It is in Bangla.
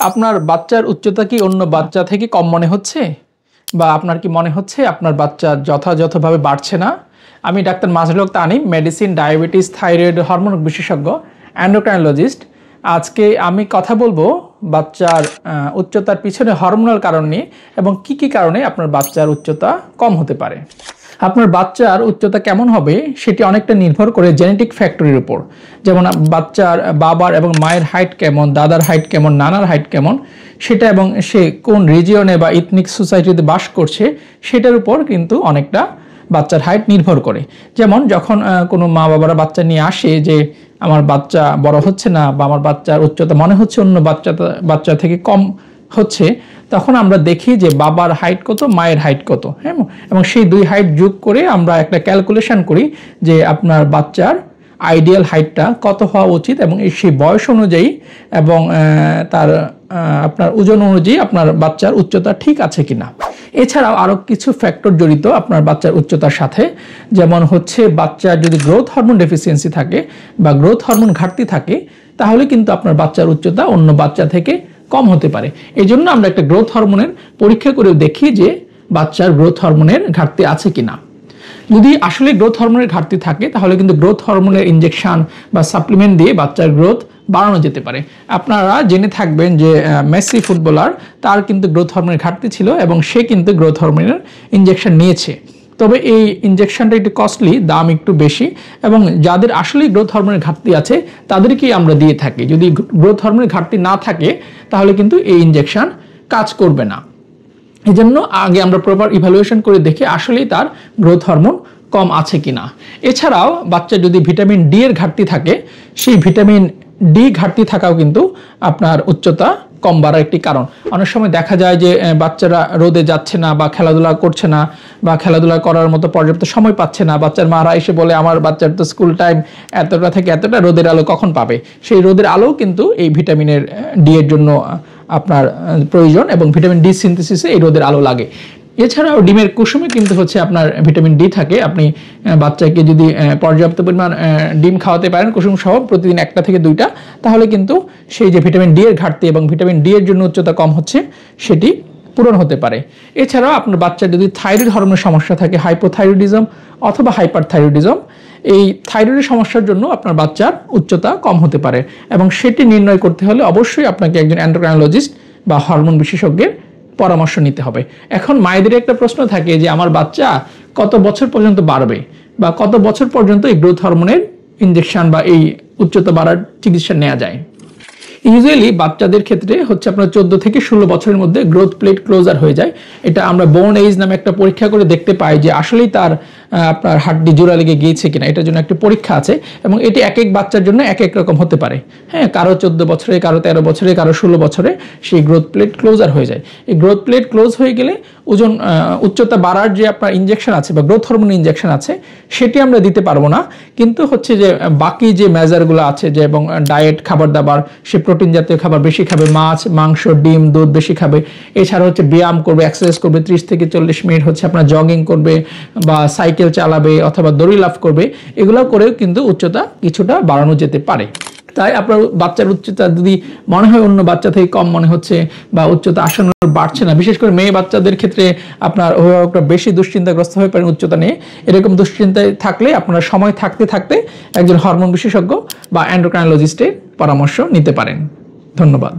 আপনার বাচ্চার উচ্চতা কি অন্য বাচ্চা থেকে কম মনে হচ্ছে, বা আপনার কি মনে হচ্ছে আপনার বাচ্চা যথাযথভাবে বাড়ছে না? আমি doctor Mazharul Haque Tanim, medicine, diabetes, thyroid, hormone বিশেষজ্ঞ, এন্ডোক্রাইনোলজিস্ট। আজকে আমি কথা বলবো বাচ্চার উচ্চতার পিছনে হরমোনাল কারণ নিয়ে এবং কি কি কারণে আপনার বাচ্চার উচ্চতা কম হতে পারে। আপনার বাচ্চার উচ্চতা কেমন হবে সেটি অনেকটা নির্ভর করে জেনেটিক ফ্যাক্টরের উপর। যেমন বাচ্চার বাবার এবং মায়ের হাইট কেমন, দাদার হাইট কেমন, নানার হাইট কেমন সেটা, এবং সে কোন রিজিয়নে বা ইথনিক সোসাইটিতে বাস করছে সেটার উপর কিন্তু অনেকটা বাচ্চার হাইট নির্ভর করে। যেমন যখন কোনো মা বাবারা বাচ্চা নিয়ে আসে যে আমার বাচ্চা বড় হচ্ছে না বা আমার বাচ্চার উচ্চতা মনে হচ্ছে অন্য বাচ্চা থেকে কম হচ্ছে, তখন আমরা দেখি যে বাবার হাইট কত, মায়ের হাইট কত, হ্যাঁ, এবং সেই দুই হাইট যোগ করে আমরা একটা ক্যালকুলেশন করি যে আপনার বাচ্চার আইডিয়াল হাইটটা কত হওয়া উচিত, এবং সেই বয়স অনুযায়ী এবং তার আপনার ওজন অনুযায়ী আপনার বাচ্চার উচ্চতা ঠিক আছে কিনা। এছাড়াও আরও কিছু ফ্যাক্টর জড়িত আপনার বাচ্চার উচ্চতার সাথে, যেমন হচ্ছে বাচ্চার যদি গ্রোথ হরমোন ডেফিসিয়েন্সি থাকে বা গ্রোথ হরমোন ঘাটতি থাকে, তাহলে কিন্তু আপনার বাচ্চার উচ্চতা অন্য বাচ্চা থেকে কম হতে পারে। এই জন্য আমরা একটা গ্রোথ হরমোনের পরীক্ষা করে দেখি যে বাচ্চার গ্রোথ হরমোনের ঘাটতি আছে কিনা। যদি আসলে গ্রোথ হরমোনের ঘাটতি থাকে তাহলে কিন্তু গ্রোথ হরমোনের ইনজেকশন বা সাপ্লিমেন্ট দিয়ে বাচ্চার গ্রোথ বাড়ানো যেতে পারে। আপনারা জেনে থাকবেন যে মেসি ফুটবলার, তার কিন্তু গ্রোথ হরমোনের ঘাটতি ছিল এবং সে কিন্তু গ্রোথ হরমোনের ইনজেকশন নিয়েছে। তবে এই ইনজেকশনটা একটু কস্টলি, দাম একটু বেশি, এবং যাদের আসলেই গ্রোথ হরমোনের ঘাটতি আছে তাদেরকেই আমরা দিয়ে থাকি। যদি গ্রোথ হরমোনের ঘাটতি না থাকে তাহলে কিন্তু এই ইনজেকশন কাজ করবে না। এই জন্য আগে আমরা প্রপার ইভ্যালুয়েশন করে দেখি আসলেই তার গ্রোথ হরমোন কম আছে কিনা। এছাড়াও বাচ্চার যদি ভিটামিন ডি এর ঘাটতি থাকে, সেই ভিটামিন ডি ঘাটতি থাকাও কিন্তু আপনার উচ্চতা কম বাড়ার একটি কারণ। অনেক সময় দেখা যায় যে বাচ্চারা রোদে যাচ্ছে না বা খেলাধুলা করছে না বা খেলাধুলা করার মতো পর্যাপ্ত সময় পাচ্ছে না। বাচ্চার মারা এসে বলে আমার বাচ্চার তো স্কুল টাইম এতটা থেকে এতটা, রোদের আলো কখন পাবে? সেই রোদের আলো কিন্তু এই ভিটামিনের ডি এর জন্য আপনার প্রয়োজন, এবং ভিটামিন ডি সিনথেসিসে এই রোদের আলো লাগে। এছাড়াও ডিমের কুসুমে কিন্তু হচ্ছে আপনার ভিটামিন ডি থাকে। আপনি বাচ্চাকে যদি পর্যাপ্ত পরিমাণ ডিম খাওয়াতে পারেন কুসুম সহ প্রতিদিন 1টা থেকে 2টা, তাহলে কিন্তু সেই যে ভিটামিন ডি এর ঘাটতি এবং ভিটামিন ডি এর জন্য উচ্চতা কম হচ্ছে সেটি পূরণ হতে পারে। এছাড়াও আপনার বাচ্চার যদি থাইরয়েড হরমোনের সমস্যা থাকে, হাইপোথাইরয়েডিজম অথবা হাইপারথাইরয়েডিজম, এই থাইরয়েডের সমস্যার জন্য আপনার বাচ্চার উচ্চতা কম হতে পারে, এবং সেটি নির্ণয় করতে হলে অবশ্যই আপনাকে একজন এন্ডোক্রাইনোলজিস্ট বা হরমোন বিশেষজ্ঞের পরামর্শ নিতে হবে। এখন মায়েদের একটা প্রশ্ন থাকে যে আমার বাচ্চা কত বছর পর্যন্ত বাড়বে বা কত বছর পর্যন্ত এই গ্রোথ হরমোনের ইনজেকশন বা এই উচ্চতা বাড়ার চিকিৎসা নেওয়া যায়। ইউজুয়ালি বাচ্চাদের ক্ষেত্রে হচ্ছে আপনার 14 থেকে 16 বছরের মধ্যে গ্রোথ প্লেট ক্লোজার হয়ে যায়। এটা আমরা বোর্ন এজ নামে একটা পরীক্ষা করে দেখতে পাই যে আসলেই তার আপনার হাড্ডি জোড়া লেগে গিয়েছে কিনা, এটার জন্য একটা পরীক্ষা আছে, এবং এটি এক এক বাচ্চার জন্য এক এক রকম হতে পারে। হ্যাঁ, কারো 14 বছরে, কারো 13 বছরে, কারো 16 বছরে সেই গ্রোথ প্লেট ক্লোজার হয়ে যায়। এই গ্রোথ প্লেট ক্লোজ হয়ে গেলে উচ্চতা বাড়ার যে আপনার ইনজেকশন আছে বা গ্রোথ হরমোন ইনজেকশন আছে সেটি আমরা দিতে পারবো না, কিন্তু হচ্ছে যে বাকি যে মেজারগুলো আছে যে এবং ডায়েট, খাবার দাবার, সে প্রোটিন জাতীয় খাবার বেশি খাবে, মাছ, মাংস, ডিম, দুধ বেশি খাবে। এছাড়া হচ্ছে ব্যায়াম করবে, এক্সারসাইজ করবে, 30 থেকে 40 মিনিট হচ্ছে আপনার জগিং করবে বা সাইকেল চালাবে অথবা দড়ি লাফ করবে। এগুলো করেও কিন্তু উচ্চতা কিছুটা বাড়ানো যেতে পারে। তাই আপনার বাচ্চার উচ্চতা যদি মনে হয় অন্য বাচ্চা থেকে কম মনে হচ্ছে বা উচ্চতা আসন্ন বাড়ছে না, বিশেষ করে মেয়ে বাচ্চাদের ক্ষেত্রে আপনার অভিভাবকরা বেশি দুশ্চিন্তাগ্রস্ত হয়ে পারেন উচ্চতা নিয়ে। এরকম দুশ্চিন্তায় থাকলে আপনারা সময় থাকতে থাকতে একজন হরমোন বিশেষজ্ঞ বা এন্ডোক্রাইনোলজিস্টের পরামর্শ নিতে পারেন। ধন্যবাদ।